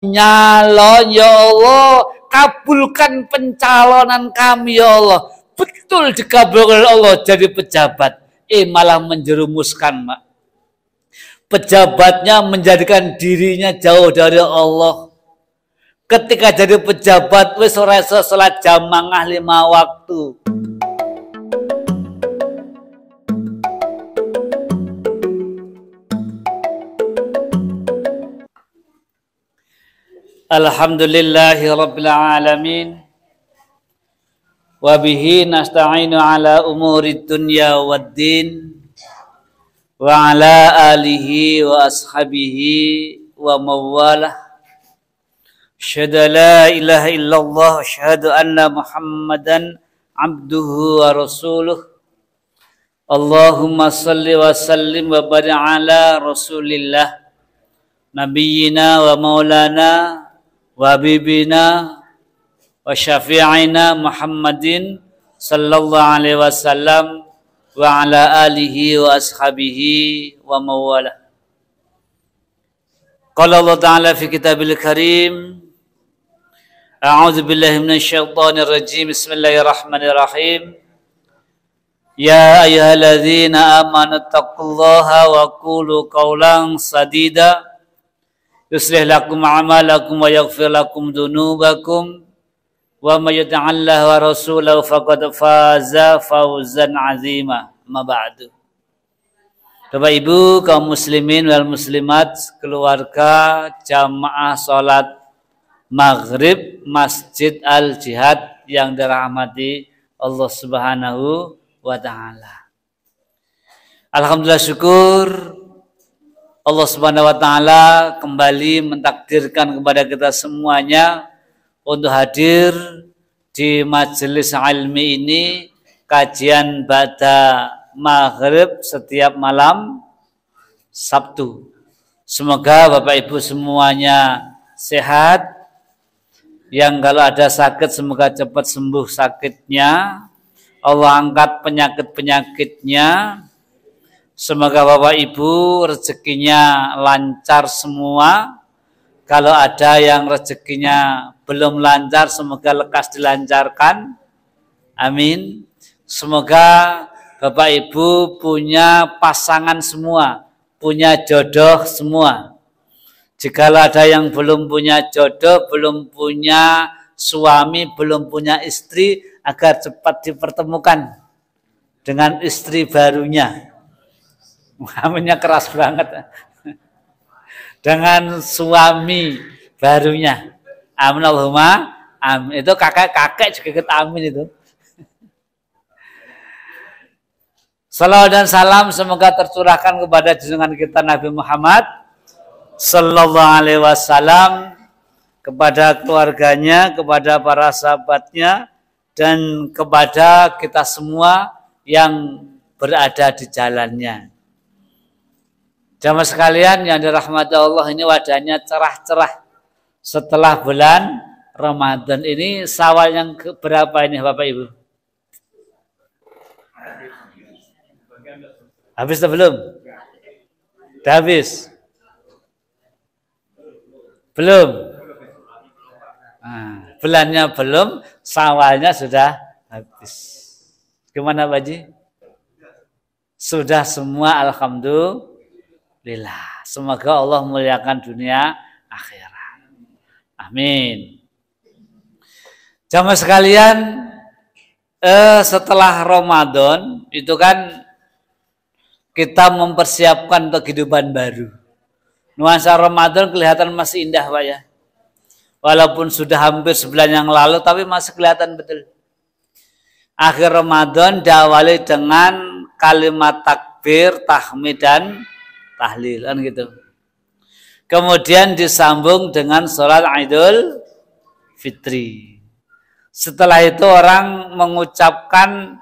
nyalon ya Allah, kabulkan pencalonan kami ya Allah. Betul dikabulkan Allah jadi pejabat. Malah menjerumuskan, Mak. Pejabatnya menjadikan dirinya jauh dari Allah. Ketika jadi pejabat wis ora iso salat jamaah 5 waktu. Alhamdulillahi rabbil alamin. Wa bihi nasta'inu ala umuri dunya waddin. Wa ala alihi wa ashabihi wa mawalah. Asyhadu la ilaha illallah wa asyhadu anna Muhammadan abduhu wa rasuluh. Allahumma salli wa sallim wa barik ala Rasulillah nabiyyina wa maulana wa habibina wa syafi'ina Muhammadin sallallahu alaihi wasallam wa ala alihi wa ashabihi wa mawalah. Qala Allah Ta'ala fi kitabil karim, a'udzu billahi minasyaitonir rajim, bismillahirrahmanirrahim. Ya ayyuhalladzina amanu taqullaha wa qulu qawlan sadida yuslih lakum a'malakum wa yaghfir lakum dzunubakum wa may yuti'illah wa rasulahu faqad faza fawzan 'azima. Ma ba'du. Bapak Ibu kaum muslimin wal muslimat, keluarga jamaah salat maghrib Masjid Al Jihad yang dirahmati Allah Subhanahu wa taala. Alhamdulillah, syukur Allah Subhanahu wa taala kembali mentakdirkan kepada kita semuanya untuk hadir di majelis ilmi ini, kajian ba'da maghrib setiap malam Sabtu. Semoga Bapak Ibu semuanya sehat. Yang kalau ada sakit semoga cepat sembuh sakitnya. Allah angkat penyakit-penyakitnya. Semoga Bapak Ibu rezekinya lancar semua. Kalau ada yang rezekinya belum lancar, semoga lekas dilancarkan. Amin. Semoga Bapak Ibu punya pasangan semua, punya jodoh semua. Jikalau ada yang belum punya jodoh, belum punya suami, belum punya istri, agar cepat dipertemukan dengan istri barunya. Aminnya keras banget. Dengan suami barunya. Amin Allahumma amin. Itu kakek-kakek juga ikut amin itu. Salawat dan salam semoga tercurahkan kepada junjungan kita Nabi Muhammad sallallahu alaihi wasallam, kepada keluarganya, kepada para sahabatnya, dan kepada kita semua yang berada di jalannya. Jamaah sekalian yang dirahmati Allah, ini wajahnya cerah-cerah setelah bulan Ramadan. Ini Syawal yang berapa ini Bapak Ibu? Habis atau belum? Sudah habis? Belum? Nah, bulannya belum, Syawalnya sudah habis. Gimana Pak Haji? Sudah semua, alhamdulillah. Semoga Allah muliakan dunia akhirat. Amin. Jamaah sekalian, setelah Ramadan itu kan kita mempersiapkan untuk kehidupan baru. Nuansa Ramadan kelihatan masih indah Pak ya. Walaupun sudah hampir sebulan yang lalu, tapi masih kelihatan betul. Akhir Ramadan diawali dengan kalimat takbir, tahmid dan tahlil kan gitu. Kemudian disambung dengan sholat Idul Fitri. Setelah itu orang mengucapkan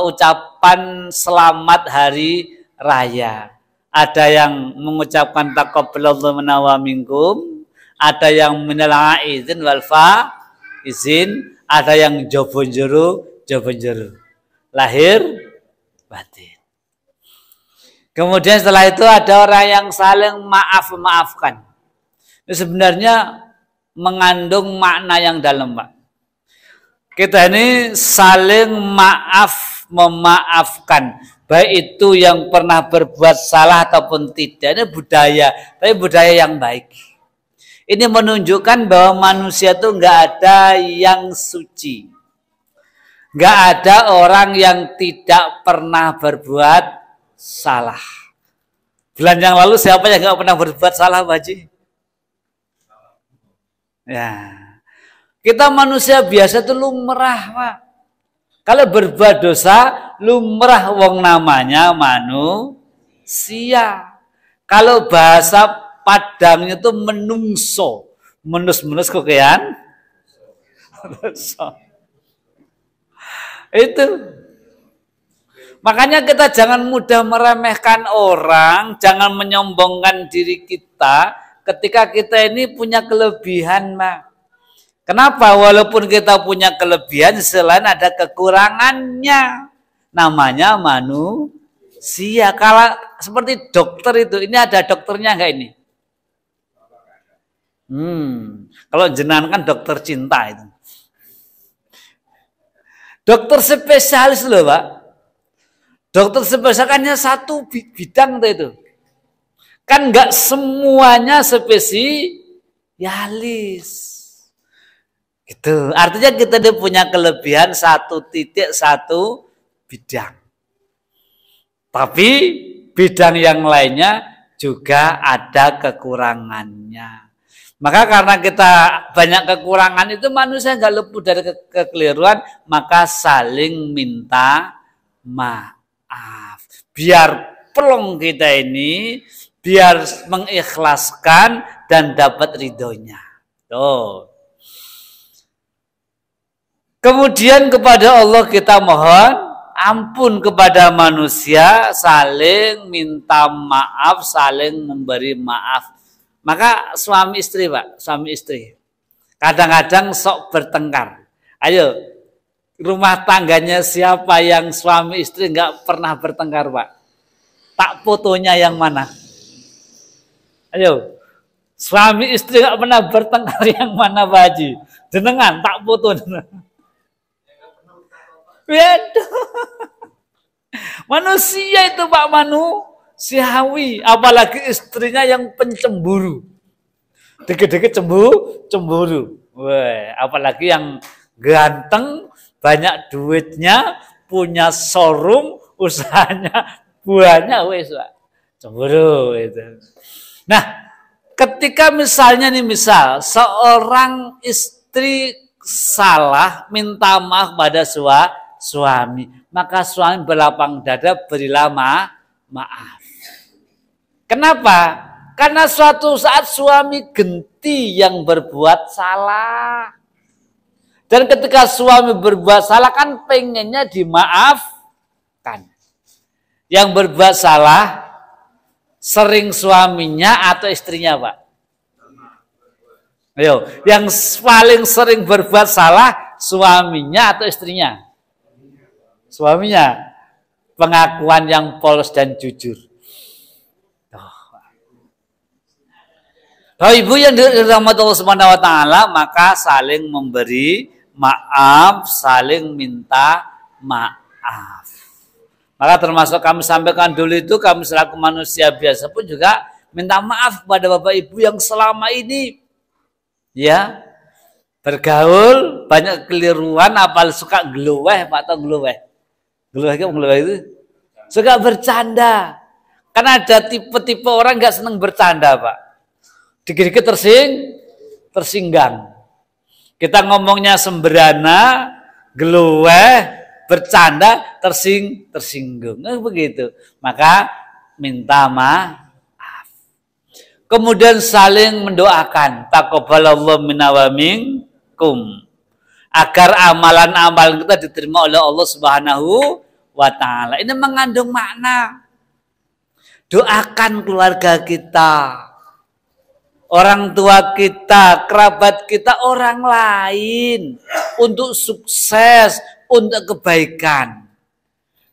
ucapan selamat hari raya. Ada yang mengucapkan taqabbalallahu minna wa minkum, ada yang minal aidin wal faizin, ada yang jobon jero, lahir batin. Kemudian setelah itu ada orang yang saling maaf-maafkan. Ini sebenarnya mengandung makna yang dalam, Pak. Kita ini saling memaafkan. Baik itu yang pernah berbuat salah ataupun tidak. Ini budaya, tapi budaya yang baik. Ini menunjukkan bahwa manusia itu nggak ada yang suci. Nggak ada orang yang tidak pernah berbuat salah. Bulan yang lalu siapa yang nggak pernah berbuat salah, Pak Haji? Ya, kita manusia biasa itu lumrah, Pak. Kalau berbuat dosa, lumrah wong namanya manusia. Kalau bahasa Padangnya itu menungso, menus kokean. Itu. Makanya kita jangan mudah meremehkan orang, jangan menyombongkan diri kita ketika kita ini punya kelebihan, Mak. Kenapa? Walaupun kita punya kelebihan, selain ada kekurangannya. Namanya manusia. Kalau seperti dokter itu, ini ada dokternya enggak ini? Kalau jenengan kan dokter cinta itu. Dokter spesialis loh, Pak. Dokter spesialis kan hanya satu bidang itu. Kan enggak semuanya spesialis. Gitu. Artinya kita punya kelebihan satu bidang. Tapi bidang yang lainnya juga ada kekurangannya. Maka karena kita banyak kekurangan itu manusia nggak luput dari kekeliruan, maka saling minta maaf. Biar pelong kita ini, biar mengikhlaskan dan dapat ridhonya. Tuh. Kemudian kepada Allah kita mohon ampun, kepada manusia saling minta maaf, saling memberi maaf. Maka suami istri, Pak, suami istri kadang-kadang sok bertengkar. Ayo, rumah tangganya siapa yang suami istri nggak pernah bertengkar, Pak? Tak fotonya yang mana? Ayo, suami istri nggak pernah bertengkar yang mana, Pak Haji? Jenengan tak foto. Waduh. Manusia itu, Pak, manusiawi, apalagi istrinya yang pencemburu. Dikit-dikit cemburu. Wah, apalagi yang ganteng, banyak duitnya, punya showroom, usahanya banyak, wes, Pak. Cemburu itu. Nah, ketika misalnya seorang istri salah minta maaf pada suami, maka suami berlapang dada berilah maaf. Kenapa? Karena suatu saat suami genti yang berbuat salah. Dan ketika suami berbuat salah kan pengennya dimaafkan. Yang berbuat salah sering suaminya atau istrinya, Pak? Ayo, yang paling sering berbuat salah suaminya atau istrinya? Suaminya. Pengakuan yang polos dan jujur. Kalau ibu yang dirahmati Allah Subhanahu wa taala, maka saling memberi maaf, saling minta maaf. Maka termasuk kami sampaikan dulu itu, kami selaku manusia biasa pun juga minta maaf kepada Bapak Ibu yang selama ini ya bergaul banyak keliruan, apal suka geluweh, Pak, atau geluweh. Geluweh itu suka bercanda. Karena ada tipe-tipe orang nggak senang bercanda, Pak. Dikit-dikit tersinggang. Kita ngomongnya sembrana, geluweh, bercanda, tersinggung. Nah, begitu. Maka minta maaf. Kemudian saling mendoakan. Taqabbalallahu minna wa minkum. Agar amalan-amalan kita diterima oleh Allah Subhanahu wa taala. Ini mengandung makna. Doakan keluarga kita, orang tua kita, kerabat kita, orang lain untuk sukses, untuk kebaikan.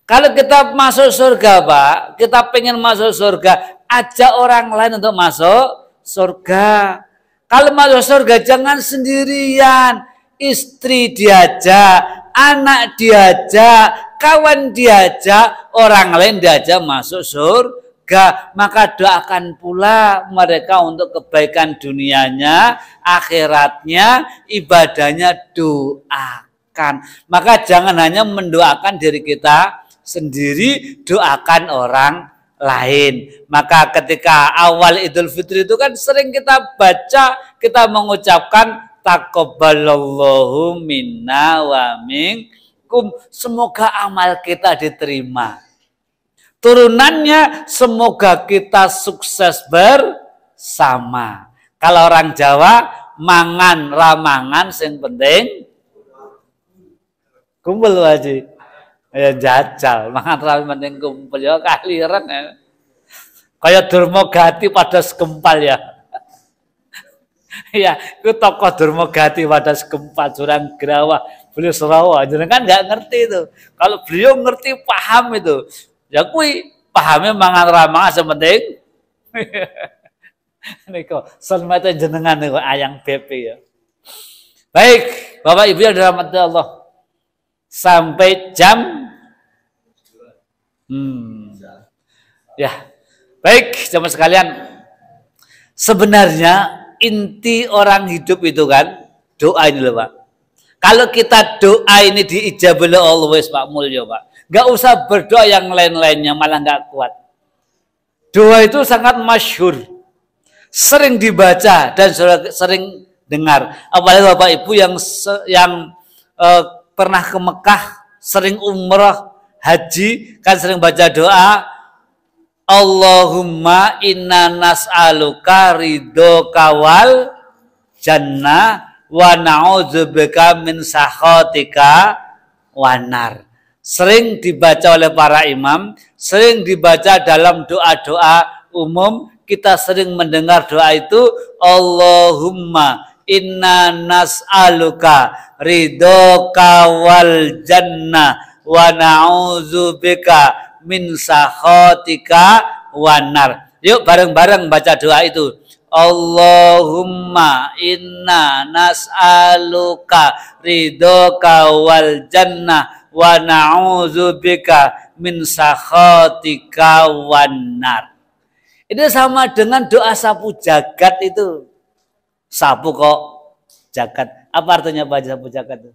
Kalau kita masuk surga, Pak, kita pengen masuk surga, ajak orang lain untuk masuk surga. Kalau masuk surga jangan sendirian, istri diajak, anak diajak, kawan diajak, orang lain diajak masuk surga. Maka doakan pula mereka untuk kebaikan dunianya, akhiratnya, ibadahnya doakan. Maka jangan hanya mendoakan diri kita sendiri, doakan orang lain. Maka ketika awal Idul Fitri itu kan sering kita baca, kita mengucapkan taqabbalallahu minna wa minkum. Semoga amal kita diterima. Turunannya semoga kita sukses bersama. Kalau orang Jawa mangan ramangan sing penting kumpul wajib. Ya jajal, mangan rawi penting kumpul ya kaliran ya. Kayak Durmagati pada sekempal ya. Ya, itu tokoh Durmagati pada sekempal Jurang Grawah, beliau Surawa. Jadi kan nggak ngerti itu. Kalau beliau ngerti paham itu. Ya kui pahamnya mangan ramangan sepenting. Niko, selmate jenengan niku ayang BP ya. Baik, Bapak Ibu yang dirahmati Allah. Sampai jam ya, baik jemaah sekalian. Sebenarnya inti orang hidup itu kan doa ini loh Pak. Kalau kita doa ini diijabah oleh Allah Pak Mulyo Pak. Gak usah berdoa yang lain-lainnya malah gak kuat. Doa itu sangat masyhur, sering dibaca dan sering dengar. Apalagi Bapak Ibu yang pernah ke Mekah, sering umrah, haji, kan sering baca doa Allahumma inna nas'aluka ridhoka wal jannah wa na'udzubika min sakhatika wanar. Sering dibaca oleh para imam, sering dibaca dalam doa-doa umum. Kita sering mendengar doa itu Allahumma inna nas'aluka ridhoka wal jannah wa na'udzubika min sakhatika wanar. Yuk bareng-bareng baca doa itu. Allahumma inna nas'aluka ridhoka wal jannah wa na'udzubika min sakhatika wanar. Itu sama dengan doa sapu jagat itu. Sapu kok jagat. Apa artinya baca sapu jagat itu?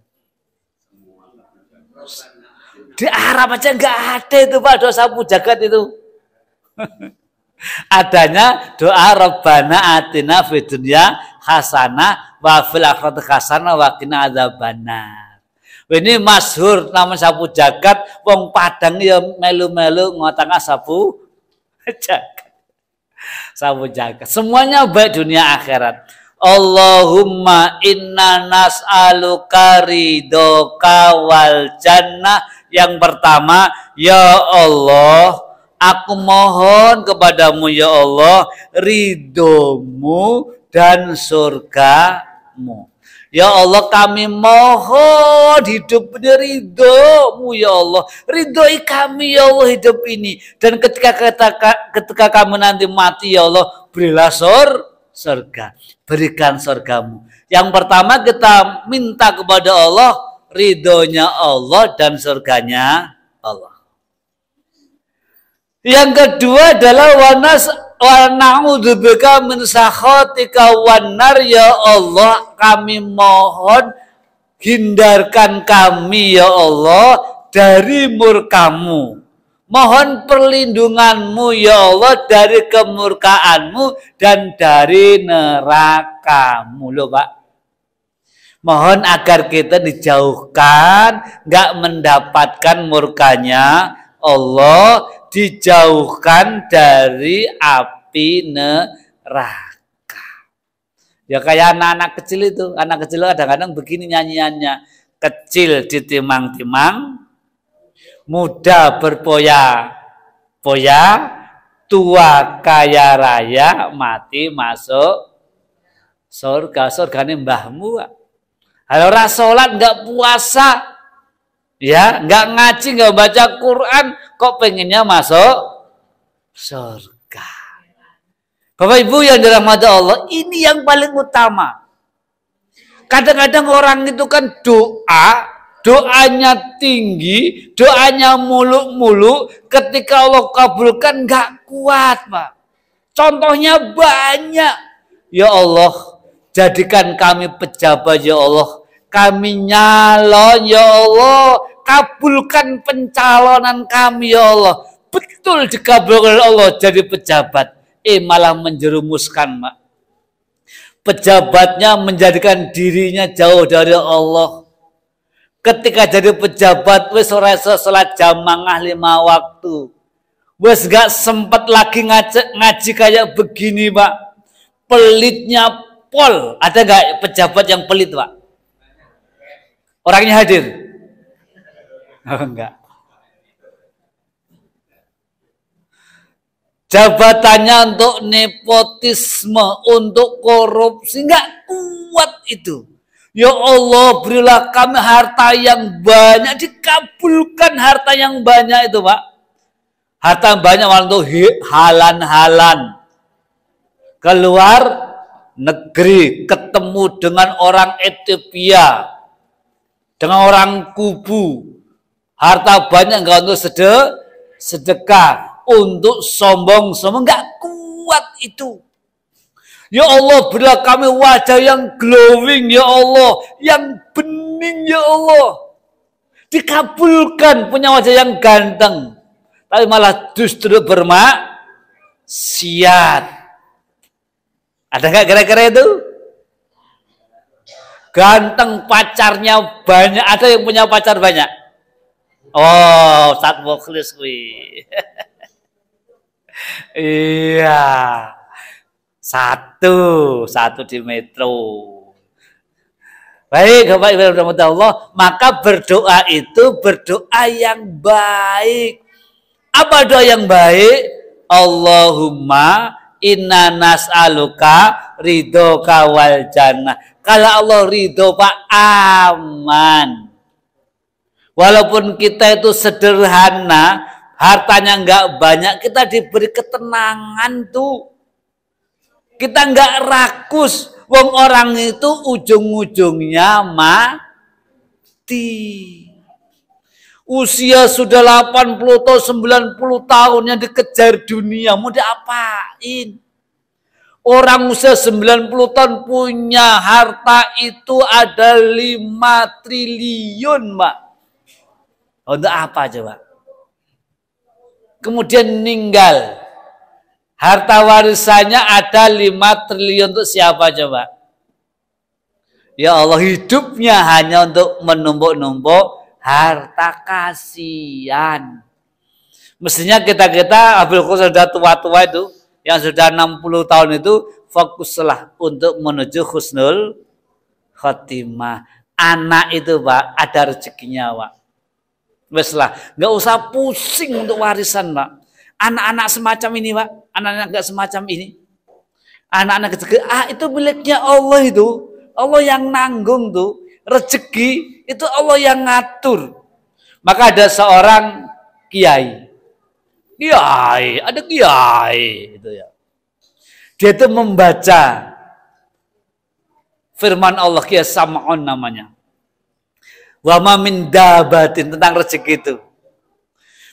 Di Arab aja nggak ada itu Pak doa sapu jagat itu. Adanya doa Rabbana atina fid dunya hasanah wa fil akhirati hasanah wa qina adzabannar. Ini masyhur nama sapu jagat, wong Padang ya melu-melu ngotanga sapu jagat. Sapu jagat. Semuanya baik dunia akhirat. Allahumma inna nas'aluka ridhoka wal jannah. Yang pertama, ya Allah, aku mohon kepadamu ya Allah ridhomu dan surgamu. Ya Allah, kami mohon hidup ini ridhomu ya Allah. Ridhoi kami ya Allah hidup ini. Dan ketika kamu nanti mati ya Allah, berilah surga. Berikan surgamu. Yang pertama kita minta kepada Allah ridhonya Allah dan surganya Allah. Yang kedua adalah wa na'udzubika min sakhatika wanar. Ya Allah, kami mohon hindarkan kami ya Allah dari murkamu. Mohon perlindunganmu ya Allah dari kemurkaanmu dan dari nerakamu loh Pak. Mohon agar kita dijauhkan, nggak mendapatkan murkanya Allah, dijauhkan dari api neraka. Ya kayak anak-anak kecil itu. Anak kecil kadang-kadang begini nyanyiannya. Kecil ditimang-timang, muda berpoya-poya, tua kaya raya, mati masuk surga. Surganya mbahmu. Kalau rasolat nggak puasa, ya nggak ngaji, nggak baca Quran, kok pengennya masuk surga? Bapak Ibu yang dirahmati Allah, ini yang paling utama. Kadang-kadang orang itu kan doanya tinggi, doanya muluk-muluk, ketika Allah kabulkan nggak kuat, Pak. Contohnya banyak. Ya Allah, jadikan kami pejabat, ya Allah. Kami nyalon, ya Allah. Kabulkan pencalonan kami, ya Allah. Betul dikabulkan oleh Allah jadi pejabat. Malah menjerumuskan, Pak. Pejabatnya menjadikan dirinya jauh dari Allah. Ketika jadi pejabat, wis ora salat jamaah 5 waktu. Wis gak sempat lagi ngaji kayak begini, Pak. Pelitnya pol. Ada gak pejabat yang pelit, Pak? Orangnya hadir? Oh, enggak. Jabatannya untuk nepotisme, untuk korupsi, nggak kuat itu. Ya Allah, berilah kami harta yang banyak, dikabulkan harta yang banyak itu, Pak. Harta banyak untuk halan-halan. Keluar negeri, ketemu dengan orang Ethiopia, dengan orang Kubu. Harta banyak nggak untuk sedekah. Untuk sombong-sombong nggak kuat itu. Ya Allah, berilah kami wajah yang glowing, ya Allah, yang bening, ya Allah. Dikabulkan punya wajah yang ganteng, tapi malah justru bermaksiat. Ada nggak kira-kira itu? Ganteng, pacarnya banyak. Ada yang punya pacar banyak? Oh, Ustaz Mukhlis kuwi. Iya, satu di metro. Baik, Bapak Ibu rahmati Allah, maka berdoa itu berdoa yang baik. Apa doa yang baik? Allahumma inna nas'aluka ridhoka wal jannah. Kalau Allah ridho, Pak, aman. Walaupun kita itu sederhana, hartanya nggak banyak, kita diberi ketenangan tuh. Kita nggak rakus. Wong orang itu ujung-ujungnya mati. Usia sudah 80 tahun, 90 tahun yang dikejar dunia. Mau diapain? Orang usia 90 tahun punya harta itu ada 5 triliun, Pak. Untuk apa coba? Kemudian meninggal. Harta warisannya ada 5 triliun untuk siapa coba? Ya Allah, hidupnya hanya untuk menumpuk-numpuk harta, kasihan. Mestinya kita Abil Khusus sudah tua-tua itu, yang sudah 60 tahun itu, fokuslah untuk menuju husnul khotimah. Anak itu, Pak, ada rezekinya, Pak. Weslah, nggak usah pusing untuk warisan, Pak. Anak-anak semacam ini, Pak, anak-anak nggak semacam ini, anak-anak rezeki, itu miliknya Allah itu, Allah yang nanggung tuh, rezeki itu Allah yang ngatur. Maka ada seorang kiai, ada kiai itu ya, dia itu membaca firman Allah, Kiai Sam'un namanya. Wa ma min dabatin, tentang rezeki itu.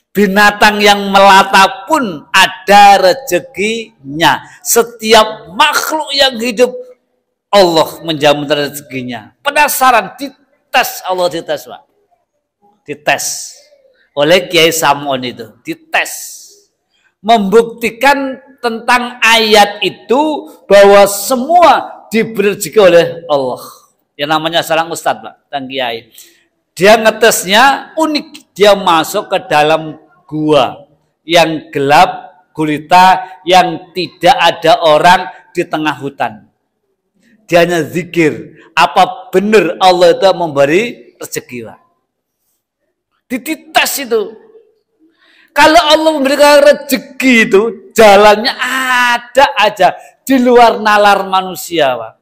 Binatang yang melata pun ada rezekinya. Setiap makhluk yang hidup Allah menjamin rezekinya. Penasaran, dites, Allah dites, Pak. Dites oleh Kiai Sam'un itu, dites. Membuktikan tentang ayat itu bahwa semua diberi rezeki oleh Allah. Yang namanya seorang ustadz, Pak, dan kiai. Dia ngetesnya unik. Dia masuk ke dalam gua yang gelap gulita, yang tidak ada orang di tengah hutan. Dia hanya zikir. Apa benar Allah itu memberi rezeki, Pak? Dites itu. Kalau Allah memberikan rezeki itu, jalannya ada aja di luar nalar manusia, Pak.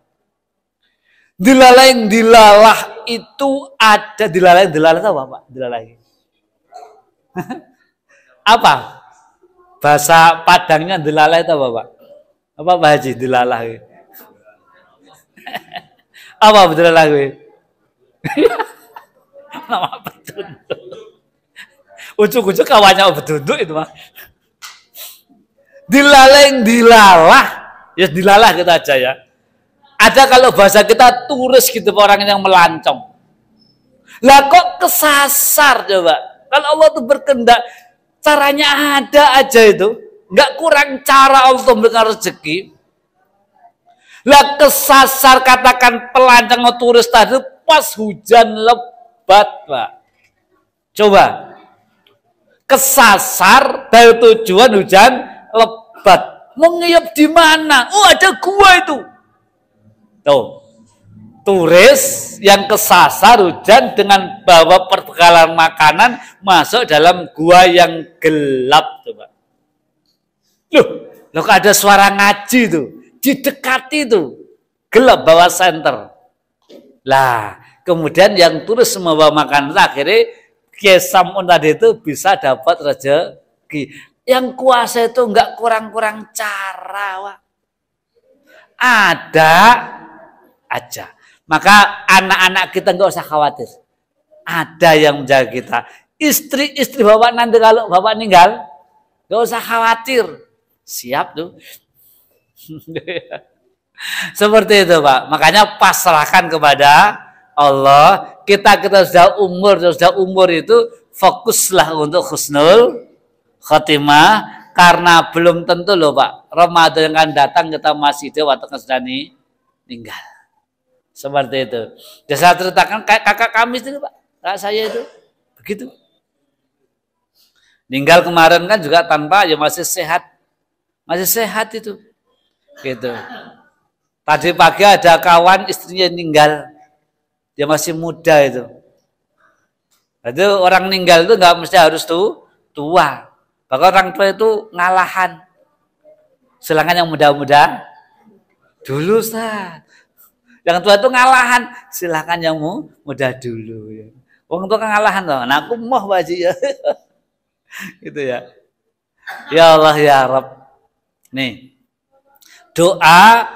Dilalah itu ada, dilalah itu apa, Pak? Dilalah. Apa? Bahasa Padangnya dilalah itu apa, Pak? Apa Pak Haji dilalah? Apa betul lagu? Nama petunduk. Ujuk-ujuk kawannya petunduk itu mah. Dilalah, ya dilalah kita aja ya. Ada kalau bahasa kita turis gitu orang yang melancong. Lah kok kesasar coba? Kalau Allah tuh berkehendak, caranya ada aja itu. Nggak kurang cara Allah memberikan rezeki. Lah kesasar katakan pelancong turis tadi pas hujan lebat, Pak. Coba. Kesasar dari tujuan hujan lebat. Mau ngiyep di mana? Oh, ada gua itu. Tuh, turis yang kesasar hujan dengan bawa perbekalan makanan masuk dalam gua yang gelap, coba. Loh kok ada suara ngaji tuh, didekati tuh, gelap bawah senter. Lah, kemudian yang turis membawa makanan akhirnya Samun tadi itu bisa dapat rezeki. Yang kuasa itu enggak kurang-kurang cara, Wak. Ada aja. Maka anak-anak kita nggak usah khawatir. Ada yang menjaga kita. Istri-istri bapak nanti kalau bapak meninggal, nggak usah khawatir. Siap tuh. Seperti itu Pak. Makanya pasrahkan kepada Allah. Kita sudah umur itu fokuslah untuk husnul khotimah. Karena belum tentu loh Pak. Ramadan yang akan datang kita masih hidup atau sudah meninggal. Seperti itu. Dan saya ceritakan kayak kakak kami itu Pak. Kakak saya itu. Begitu. Meninggal kemarin kan juga tanpa ya masih sehat. Masih sehat itu. Gitu. Tadi pagi ada kawan istrinya meninggal. Dia masih muda itu. Itu orang meninggal itu nggak mesti harus tua. Bahkan orang tua itu ngalahan. Silakan yang muda-muda dulu Ustaz. Yang tua itu ngalahan. Silakan yang muda dulu ya. Orang tua kan ngalahan loh. Nah aku mau Pak Haji ya. Gitu ya. Ya Allah ya Rabb. Nih. Doa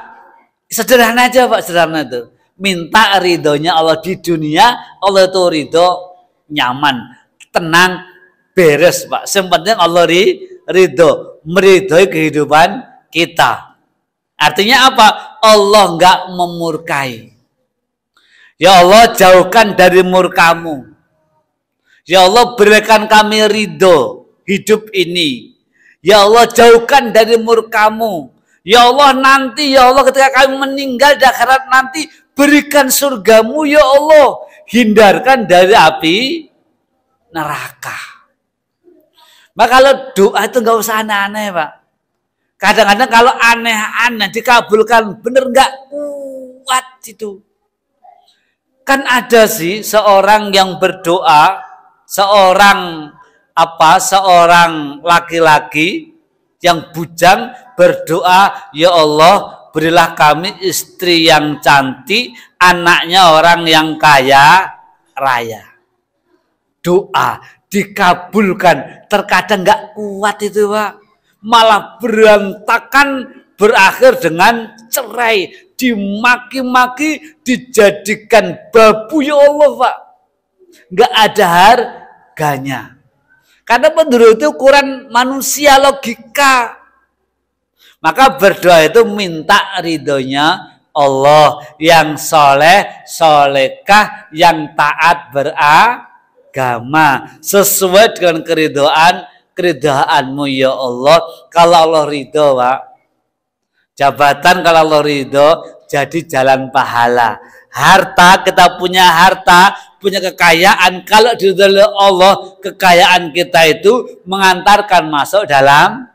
sederhana aja Pak, sederhana itu. Minta ridhonya Allah di dunia, Allah itu ridho nyaman, tenang, beres Pak. Yang Allah ridho, meridhoi kehidupan kita. Artinya apa? Allah nggak memurkai. Ya Allah jauhkan dari murkamu. Ya Allah berikan kami ridho hidup ini. Ya Allah jauhkan dari murkamu. Ya Allah nanti ya Allah ketika kami meninggal di akhirat nanti berikan surgamu ya Allah. Hindarkan dari api neraka. Maka kalau doa itu nggak usah aneh-aneh Pak. Kadang-kadang kalau aneh-aneh dikabulkan bener nggak kuat itu. Kan ada sih seorang yang berdoa, seorang laki-laki yang bujang berdoa, ya Allah berilah kami istri yang cantik, anaknya orang yang kaya raya. Doa dikabulkan, terkadang nggak kuat itu Pak. Malah berantakan berakhir dengan cerai, dimaki-maki, dijadikan babu ya Allah Pak. Nggak ada harganya. Karena menurut itu ukuran manusia logika. Maka berdoa itu minta ridhonya Allah yang soleh, solekah, yang taat beragama. Sesuai dengan keridoanmu ya Allah. Kalau Allah ridho Pak. Jabatan kalau Allah ridho jadi jalan pahala. Harta, kita punya harta, punya kekayaan. Kalau diridhoi Allah, kekayaan kita itu mengantarkan masuk dalam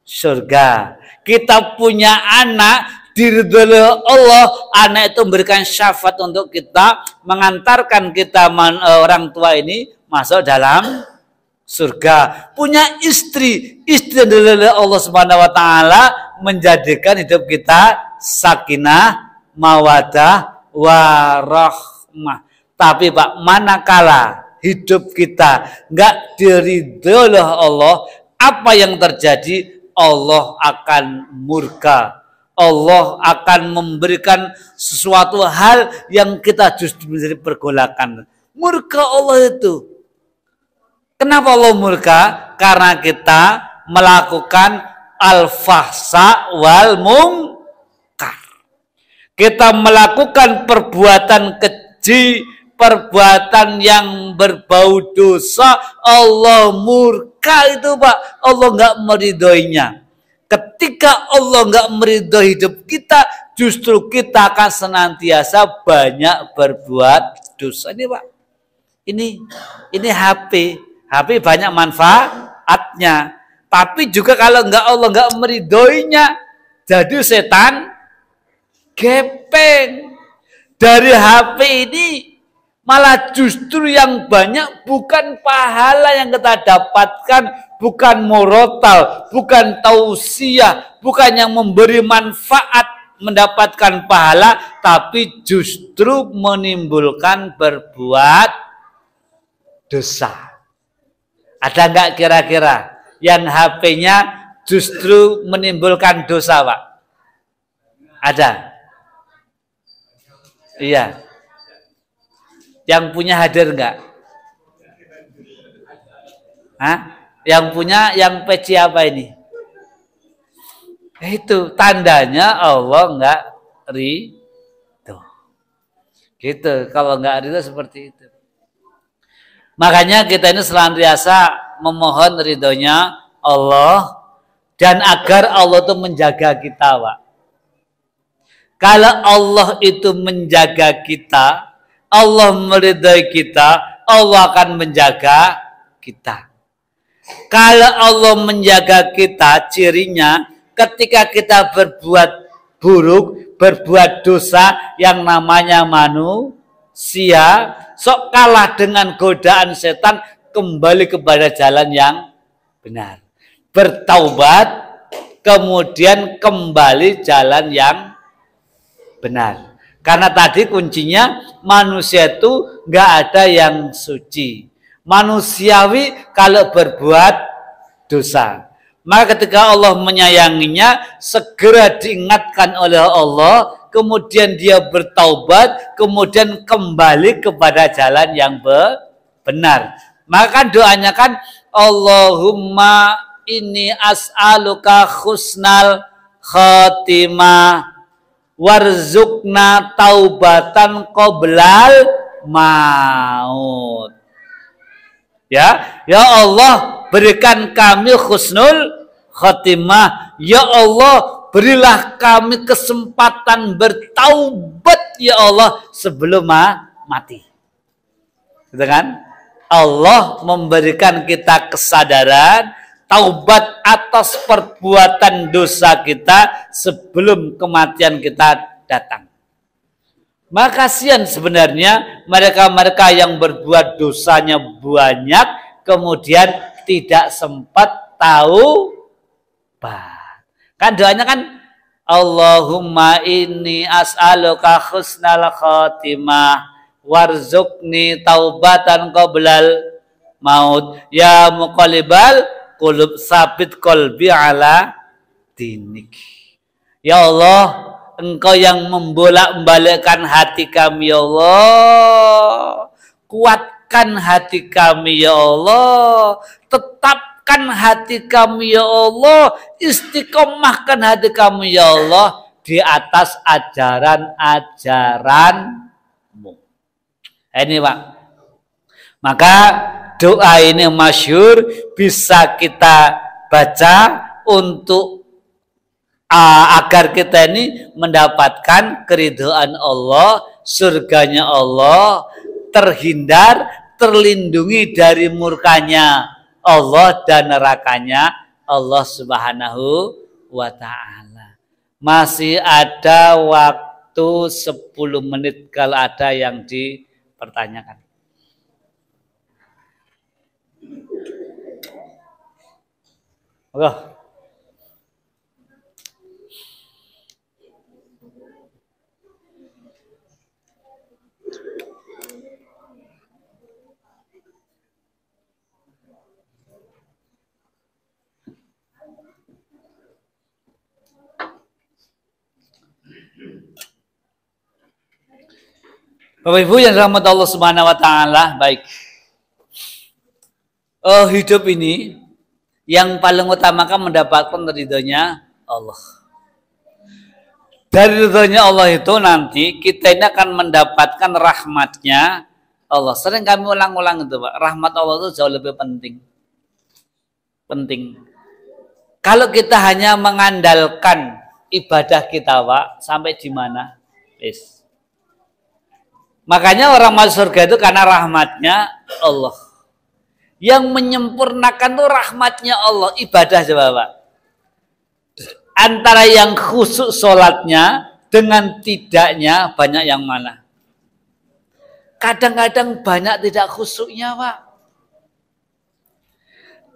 surga. Kita punya anak, diridhoi Allah, anak itu memberikan syafaat untuk kita, mengantarkan kita orang tua ini masuk dalam surga. Punya istri diridhoi Allah Subhanahu wa taala menjadikan hidup kita sakinah, mawadah, warahmah. Tapi Pak, manakala hidup kita nggak diridhoi oleh Allah, apa yang terjadi? Allah akan murka. Allah akan memberikan sesuatu hal yang kita justru menjadi pergolakan. Murka Allah itu. Kenapa Allah murka? Karena kita melakukan al-fahsa wal munkar. Kita melakukan perbuatan keji, perbuatan yang berbau dosa, Allah murka itu Pak. Allah nggak meridhoinya. Ketika Allah nggak meridhoi hidup kita, justru kita akan senantiasa banyak berbuat dosa. Ini Pak, ini HP banyak manfaatnya. Tapi juga kalau Allah nggak meridhoinya, jadi setan gepeng. Dari HP ini malah justru yang banyak bukan pahala yang kita dapatkan, bukan murotal, bukan tausiah, bukan yang memberi manfaat mendapatkan pahala, tapi justru menimbulkan berbuat dosa. Ada nggak kira-kira yang HP-nya justru menimbulkan dosa, Pak? Ada? Iya. Yang punya hadir nggak? Hah? Yang punya, yang peci apa ini? Itu tandanya Allah nggak ridho. Gitu. Kalau nggak ridho seperti itu. Makanya kita ini senantiasa memohon ridhonya Allah dan agar Allah itu menjaga kita, Pak. Kalau Allah itu menjaga kita, Allah meridhai kita, Allah akan menjaga kita. Kalau Allah menjaga kita, cirinya ketika kita berbuat buruk, berbuat dosa yang namanya manusia, sok kalah dengan godaan setan, kembali kepada jalan yang benar. Bertaubat, kemudian kembali jalan yang benar. Karena tadi kuncinya manusia itu nggak ada yang suci. Manusiawi kalau berbuat dosa. Maka ketika Allah menyayanginya, segera diingatkan oleh Allah, kemudian dia bertaubat, kemudian kembali kepada jalan yang benar. Maka kan doanya kan, Allahumma inni as'aluka khusnal khatimah warzukna taubatan qoblal maut. Ya Allah, berikan kami husnul khatimah. Ya Allah, berilah kami kesempatan bertaubat ya Allah sebelum mati. Gitu kan? Allah memberikan kita kesadaran taubat atas perbuatan dosa kita sebelum kematian kita datang. Maka kasihan sebenarnya mereka-mereka yang berbuat dosanya banyak kemudian tidak sempat taubat. Kan doanya kan Allahumma inni as'aluka husnal khatimah warzuqni taubatan qoblal maut ya muqallibal qulub sabit qalbi ala dinik. Ya Allah, Engkau yang membolak-balikkan hati kami ya Allah. Kuatkan hati kami ya Allah. Tetapkan hati kami ya Allah. Istiqomahkan hati kami ya Allah di atas ajaran-ajaranmu. Ini Pak. Maka doa ini masyhur, bisa kita baca untuk agar kita ini mendapatkan keridhaan Allah, surganya Allah, terhindar, terlindungi dari murkanya Allah dan nerakanya Allah Subhanahu wa ta'ala. Masih ada waktu 10 menit kalau ada yang dipertanyakan. Oke. Bapak Ibu yang dirahmati Allah Subhanahu wa taala, baik. Hidup ini yang paling utama kan mendapatkan ridhonya Allah. Dari ridhonya Allah itu nanti kita ini akan mendapatkan rahmatnya Allah. Sering kami ulang-ulang itu, Pak. Rahmat Allah itu jauh lebih penting. Penting. Kalau kita hanya mengandalkan ibadah kita, Pak, sampai di mana? Yes. Makanya orang masuk surga itu karena rahmatnya Allah. Yang menyempurnakan itu rahmatnya Allah. Ibadah coba, Pak. Antara yang khusyuk sholatnya dengan tidaknya banyak yang mana? Kadang-kadang banyak tidak khusyuknya, Pak.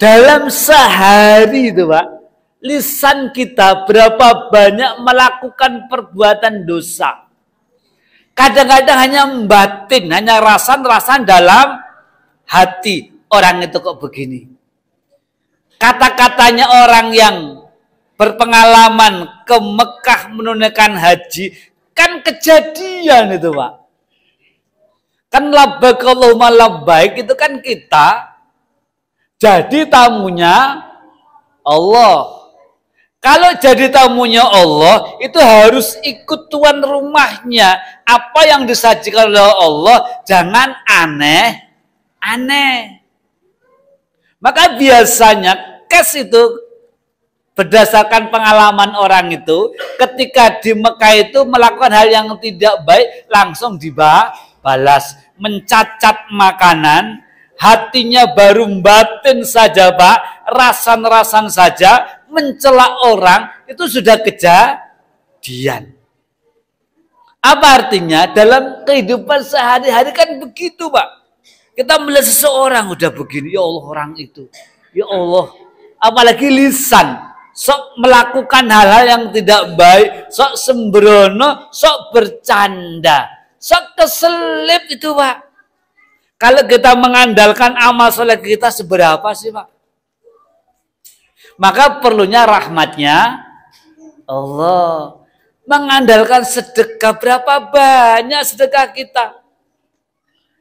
Dalam sehari itu, Pak, lisan kita berapa banyak melakukan perbuatan dosa. Kadang-kadang hanya batin, hanya rasan-rasan dalam hati. Orang itu kok begini. Kata-katanya orang yang berpengalaman ke Mekah menunaikan haji, kan kejadian itu, Pak. Kan labbaik Allahumma labbaik itu kan kita jadi tamunya Allah. Kalau jadi tamunya Allah, itu harus ikut tuan rumahnya. Apa yang disajikan oleh Allah, jangan aneh-aneh. Maka biasanya kes itu, berdasarkan pengalaman orang itu, ketika di Mekah itu melakukan hal yang tidak baik, langsung dibalas. Mencacat makanan, hatinya baru batin saja, Pak, rasan-rasan saja, mencela orang, itu sudah kejadian. Apa artinya? Dalam kehidupan sehari-hari kan begitu, Pak. Kita melihat seseorang udah begini, ya Allah orang itu. Ya Allah, apalagi lisan. Sok melakukan hal-hal yang tidak baik, sok sembrono, sok bercanda, sok keselip itu, Pak. Kalau kita mengandalkan amal soleh kita seberapa sih, Pak? Maka perlunya rahmatnya Allah. Mengandalkan sedekah, berapa banyak sedekah kita.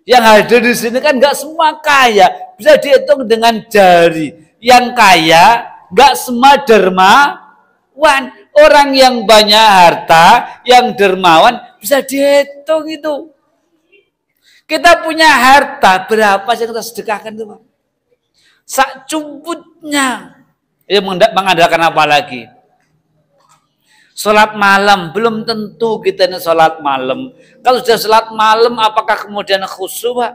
Yang hadir di sini kan nggak semua kaya, bisa dihitung dengan jari. Yang kaya nggak semua dermawan. Orang yang banyak harta, yang dermawan bisa dihitung itu. Kita punya harta berapa sih kita sedekahkan itu, Pak? Sak cumputnya. Ya, mengandalkan apa lagi? Sholat malam, belum tentu kita ini sholat malam. Kalau sudah sholat malam, apakah kemudian khusyuk, Pak?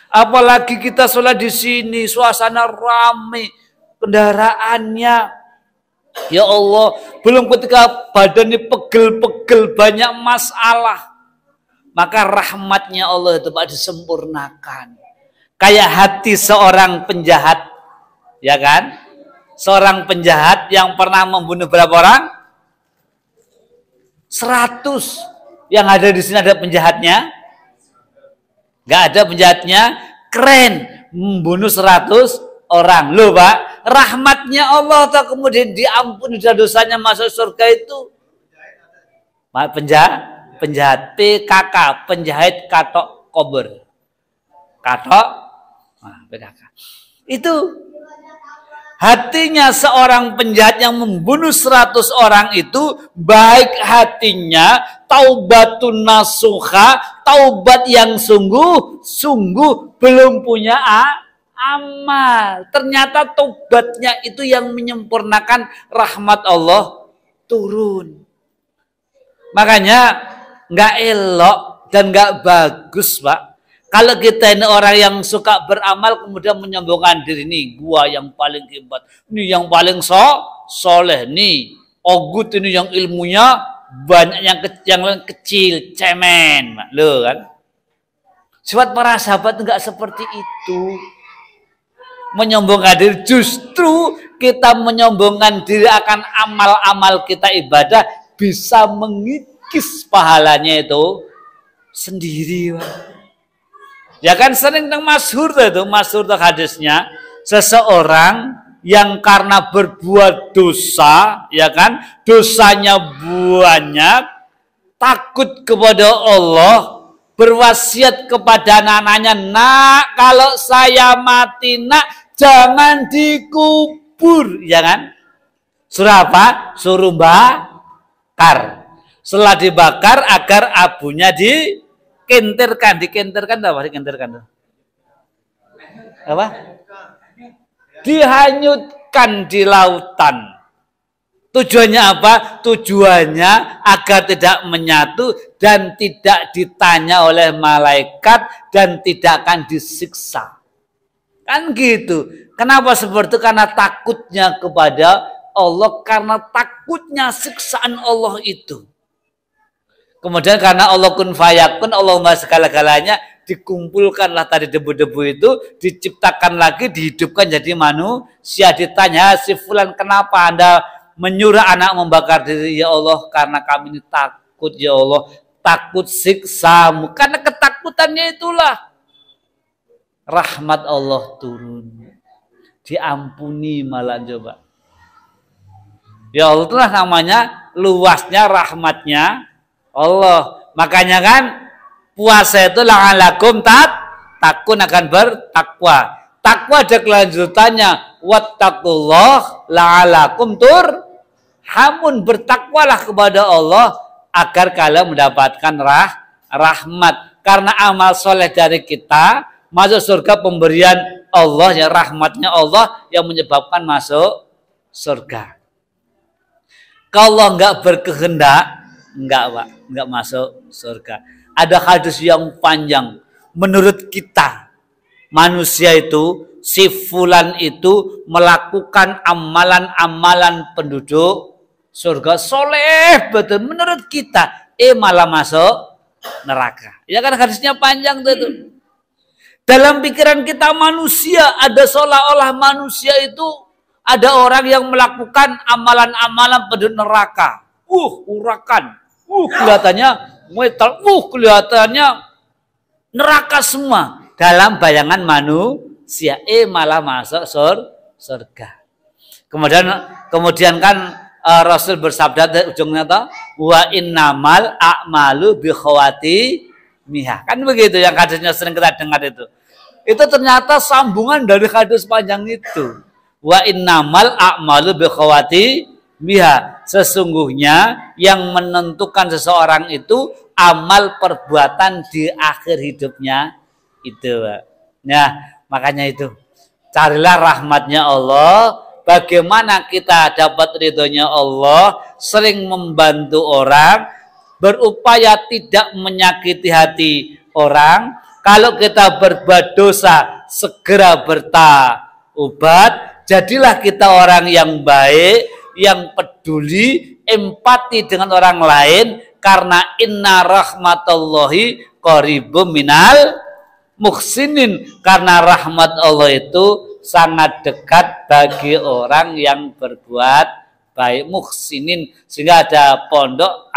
Apalagi kita sholat di sini, suasana ramai, kendaraannya. Ya Allah, belum ketika badan ini pegel-pegel, banyak masalah. Maka rahmatnya Allah itu, Pak, disempurnakan. Kayak hati seorang penjahat. Ya kan? Seorang penjahat yang pernah membunuh berapa orang? 100. Yang ada di sini ada penjahatnya? Gak ada penjahatnya. Keren. Membunuh 100 orang. Loh, Pak. Rahmatnya Allah atau kemudian diampuni dosanya masuk surga itu. Penjahat. PKK. Penjahit katok kober. Katok. Nah, PKK. Itu. Hatinya seorang penjahat yang membunuh 100 orang itu, baik hatinya, taubatun nasuha, taubat yang sungguh-sungguh, belum punya amal. Ternyata taubatnya itu yang menyempurnakan rahmat Allah turun. Makanya nggak elok dan nggak bagus, Pak. Kalau kita ini orang yang suka beramal kemudian menyombongkan diri, nih gua yang paling hebat, nih yang paling soleh, nih Ogut ini yang ilmunya banyak, yang kecil, cemen, lo kan? Sifat para sahabat enggak seperti itu. Menyombongkan diri, justru kita menyombongkan diri akan amal-amal kita ibadah bisa mengikis pahalanya itu sendiri, Pak. Ya kan sering masyhur tuh hadisnya, seseorang yang karena berbuat dosa, ya kan, dosanya banyak, takut kepada Allah, berwasiat kepada anak-anaknya, nak kalau saya mati nak jangan dikubur, jangan. Surah apa? Suruh bakar. Setelah dibakar agar abunya dikentirkan apa? Dikentirkan apa? Dihanyutkan di lautan. Tujuannya apa? Tujuannya agar tidak menyatu dan tidak ditanya oleh malaikat dan tidak akan disiksa. Kan gitu. Kenapa seperti itu? Karena takutnya kepada Allah, karena takutnya siksaan Allah itu. Kemudian karena Allah kun fayakun, Allah maha segala-galanya, dikumpulkanlah tadi debu-debu itu, diciptakan lagi, dihidupkan jadi manusia. Ditanya, si fulan kenapa Anda menyuruh anak membakar diri? Ya Allah, karena kami ini takut ya Allah, takut siksamu. Karena ketakutannya itulah rahmat Allah turun, diampuni malah. Coba ya Allah, itulah namanya luasnya rahmatnya Allah. Makanya kan puasa itu la'alakum takun akan bertakwa. Takwa ada kelanjutannya, wattaqullah la'alakum turhamun. Bertakwalah kepada Allah agar kalian mendapatkan rahmat. Karena amal soleh dari kita masuk surga, pemberian Allah, ya rahmatnya Allah yang menyebabkan masuk surga. Kalau enggak berkehendak, enggak masuk surga. Ada hadis yang panjang. Menurut kita, manusia itu, si fulan itu melakukan amalan-amalan penduduk surga, soleh betul menurut kita, malah masuk neraka. Ya kan hadisnya panjang itu. Dalam pikiran kita manusia, ada seolah-olah manusia itu ada orang yang melakukan amalan-amalan penduduk neraka. Urakan. Kelihatannya metal. Kelihatannya neraka semua. Dalam bayangan manusia, malah masuk surga. Kemudian kan Rasul bersabda di ujungnya tuh, wa innamal a'malu bi khawati miha. Kan begitu yang hadisnya sering kita dengar itu. Itu ternyata sambungan dari hadis panjang itu. Wa innamal a'malu bi khawati miha. Sesungguhnya yang menentukan seseorang itu amal perbuatan di akhir hidupnya itu. Nah, makanya itu carilah rahmatnya Allah. Bagaimana kita dapat ridhonya Allah, sering membantu orang, berupaya tidak menyakiti hati orang. Kalau kita berbuat dosa, segera bertaubat. Jadilah kita orang yang baik, yang peduli, empati dengan orang lain. Karena inna rahmatallahi qaribum minal muhsinin. Karena rahmat Allah itu sangat dekat bagi orang yang berbuat baik, muhsinin. Sehingga ada pondok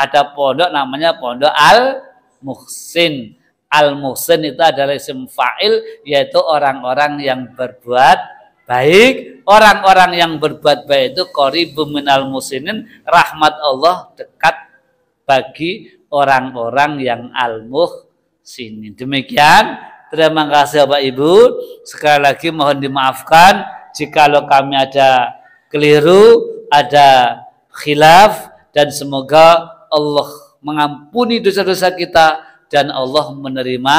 namanya pondok Al-Muhsin. Al-Muhsin itu adalah isim fa'il, yaitu orang-orang yang berbuat baik. Orang-orang yang berbuat baik itu qaribum minal muhsinin, rahmat Allah dekat bagi orang-orang yang al-muhsinin. Demikian. Terima kasih Bapak Ibu. Sekali lagi mohon dimaafkan jikalau kami ada keliru, ada khilaf, dan semoga Allah mengampuni dosa-dosa kita dan Allah menerima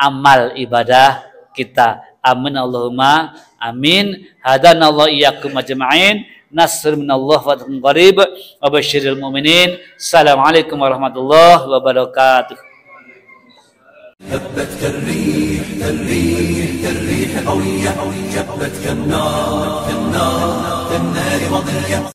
amal ibadah kita. Amin Allahumma amin. Hadanallahu iyyakum ajma'in. Nasr minallah wa fatahun qarib. Wa basyiril mu'minin. Assalamualaikum warahmatullahi wabarakatuh. هبت كالريح قوية جبت كالنار مضية